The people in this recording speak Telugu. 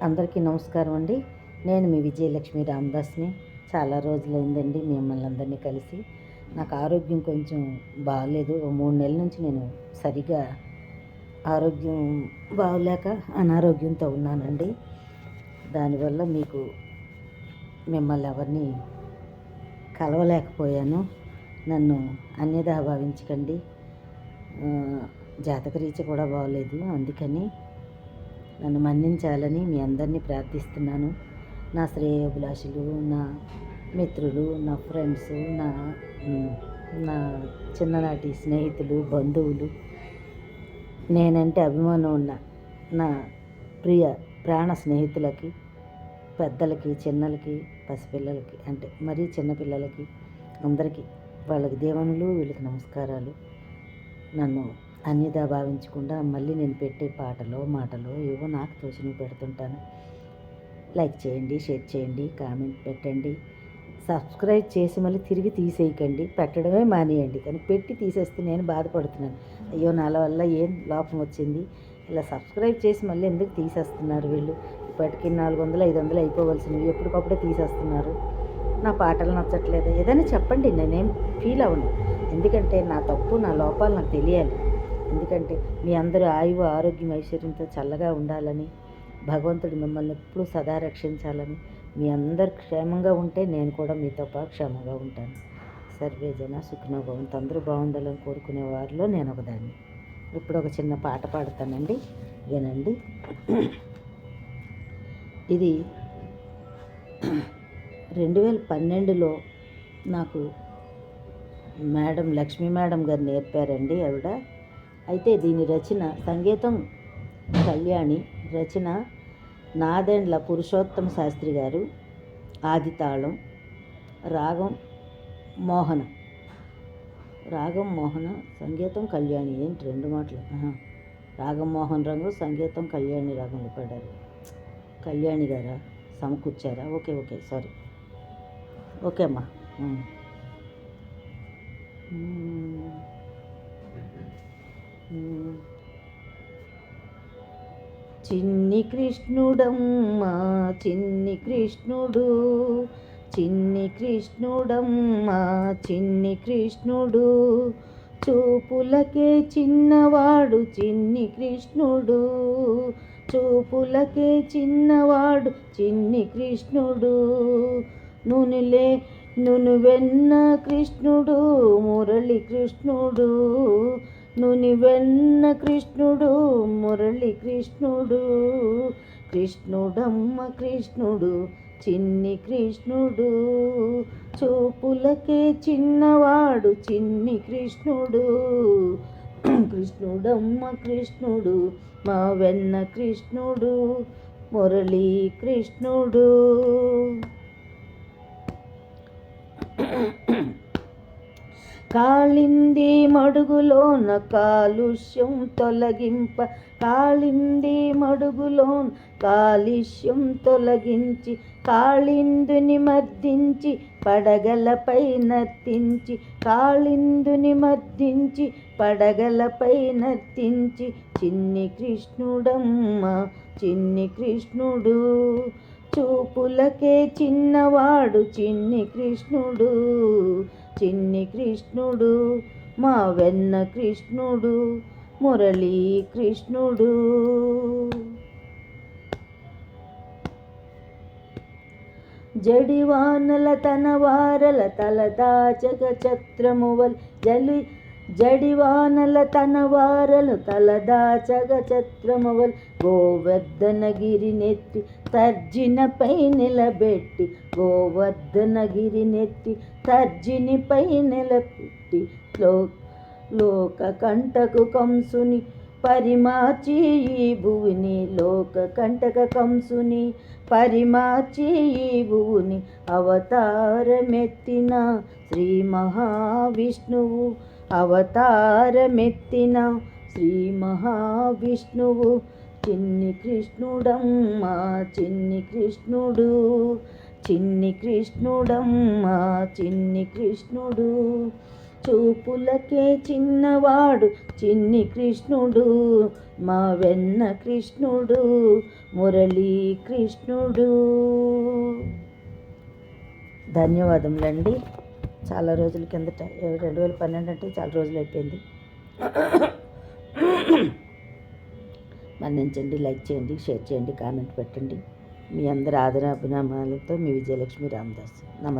అందరికీ నమస్కారం అండి. నేను మీ విజయలక్ష్మి రామదాస్ని. చాలా రోజులైందండి మిమ్మల్ని అందరినీ కలిసి. నాకు ఆరోగ్యం కొంచెం బాగాలేదు. 3 నెలల నుంచి నేను సరిగా ఆరోగ్యం బాగలేక అనారోగ్యంతో ఉన్నానండి. దానివల్ల మిమ్మల్ని ఎవరిని కలవలేకపోయాను. నన్ను అన్యదా భావించకండి. జాతకరీత్యా కూడా బాగలేదు, అందుకని నన్ను మన్నించాలని మీ అందరినీ ప్రార్థిస్తున్నాను. నా శ్రేయోభిలాషులు, నా మిత్రులు, నా ఫ్రెండ్స్, నా నా చిన్ననాటి స్నేహితులు, బంధువులు, నేనంటే అభిమానం ఉన్న నా ప్రియ ప్రాణ స్నేహితులకి, పెద్దలకి, చిన్నలకి, పసిపిల్లలకి, అంటే మరీ చిన్నపిల్లలకి, అందరికీ వాళ్ళకి దీవెనలు, వీళ్ళకి నమస్కారాలు. నన్ను అన్యదా భావించకుండా మళ్ళీ నేను పెట్టే పాటలో మాటలో ఏవో నాకు తోచినవి పెడుతుంటాను. లైక్ చేయండి, షేర్ చేయండి, కామెంట్ పెట్టండి, సబ్స్క్రైబ్ చేసి మళ్ళీ తిరిగి తీసేయకండి. పెట్టడమే మానేయండి, కానీ పెట్టి తీసేస్తే నేను బాధపడుతున్నాను. అయ్యో నా వల్ల ఏం లోపం వచ్చింది, ఇలా సబ్స్క్రైబ్ చేసి మళ్ళీ ఎందుకు తీసేస్తున్నారు వీళ్ళు? ఇప్పటికి 400, 500 అయిపోవలసినవి ఎప్పటికప్పుడే తీసేస్తున్నారు. నా పాటలు నచ్చట్లేదు, ఏదైనా చెప్పండి, నేనేం ఫీల్ అవ్వను. ఎందుకంటే నా తప్పు, నా లోపాలు నాకు తెలియాలి. ఎందుకంటే మీ అందరూ ఆయువు, ఆరోగ్యం, ఐశ్వర్యంతో చల్లగా ఉండాలని, భగవంతుడు మిమ్మల్ని ఎప్పుడూ సదా రక్షించాలని, మీ అందరు క్షేమంగా ఉంటే నేను కూడా మీతో పాటు క్షేమంగా ఉంటాను. సర్వే జన సుఖినో భవంతు. అందరూ బాగుండాలని కోరుకునే వారిలో నేను ఒకదాన్ని. ఇప్పుడు ఒక చిన్న పాట పాడతానండి, వినండి. ఇది 2012లో నాకు లక్ష్మీ మేడం గారు నేర్పారండి ఆవిడ. అయితే దీని రచన సంగీతం కళ్యాణి, రచన నాదెండ్ల పురుషోత్తమ శాస్త్రి గారు, ఆదితాళం, రాగం మోహన, సంగీతం కళ్యాణి. ఏంటి 2 మాటలు? రాగం మోహన్ రంగు, సంగీతం కళ్యాణి రాగంలో పాడారు. కళ్యాణి గారా సమకూర్చారా? Okay, sorry. ఓకే అమ్మా. చిన్ని కృష్ణుడమ్మా చిన్ని కృష్ణుడు, చిన్ని కృష్ణుడమ్మా చిన్ని కృష్ణుడు, చూపులకే చిన్నవాడు చిన్ని కృష్ణుడు, చూపులకే చిన్నవాడు చిన్ని కృష్ణుడు, నునువెన్న కృష్ణుడు మురళి కృష్ణుడు, నునివెన్న కృష్ణుడు మురళి కృష్ణుడు, కృష్ణుడమ్మ కృష్ణుడు చిన్ని కృష్ణుడు, చూపులకే చిన్నవాడు చిన్ని కృష్ణుడు, కృష్ణుడమ్మ కృష్ణుడు మా వెన్న కృష్ణుడు మురళీ కృష్ణుడు. కాళింది మడుగులోన కాలుష్యం తొలగింప, కాళింది మడుగులోన కాలుష్యం తొలగించి, కాళిందుని మర్దించి పడగలపై నర్తించి, కాళిందుని మర్దించి పడగలపై నర్తించి, చిన్ని కృష్ణుడమ్మ చిన్ని కృష్ణుడు, చూపులకే చిన్నవాడు చిన్ని కృష్ణుడు, చిన్ని కృష్ణుడు మా వెన్న కృష్ణుడు మురళీ కృష్ణుడు. జడివానల తనవారల తలదాచగ ఛత్రమువల్ జడివానల తనవారలు తలదాచగ ఛత్రమువల్, గోవర్ధనగిరినెత్తి తర్జినపై నిలబెట్టి, గోవర్ధనగిరినెత్తి తర్జినిపై నిలబెట్టి, లోక కంటకు కంసుని పరిమార్చి ఈ భువిని, లోక కంటక కంసుని పరిమార్చి ఈ భువిని, అవతారమెత్తిన శ్రీ మహావిష్ణువు, అవతారమెత్తిన శ్రీ మహావిష్ణువు, చిన్ని కృష్ణుడమ్మా చిన్ని కృష్ణుడు, చిన్ని కృష్ణుడమ్మా చిన్ని కృష్ణుడు, చూపులకే చిన్నవాడు చిన్ని కృష్ణుడు, మా వెన్న కృష్ణుడు, మురళీ కృష్ణుడు. ధన్యవాదములండి. చాలా రోజుల కిందట 2012 అంటే చాలా రోజులు అయిపోయింది. మన్నించండి, లైక్ చేయండి, షేర్ చేయండి, కామెంట్ పెట్టండి. మీ అందరి ఆదరాభిమానాలతో మీ విజయలక్ష్మి రామదాస్. నమస్తే.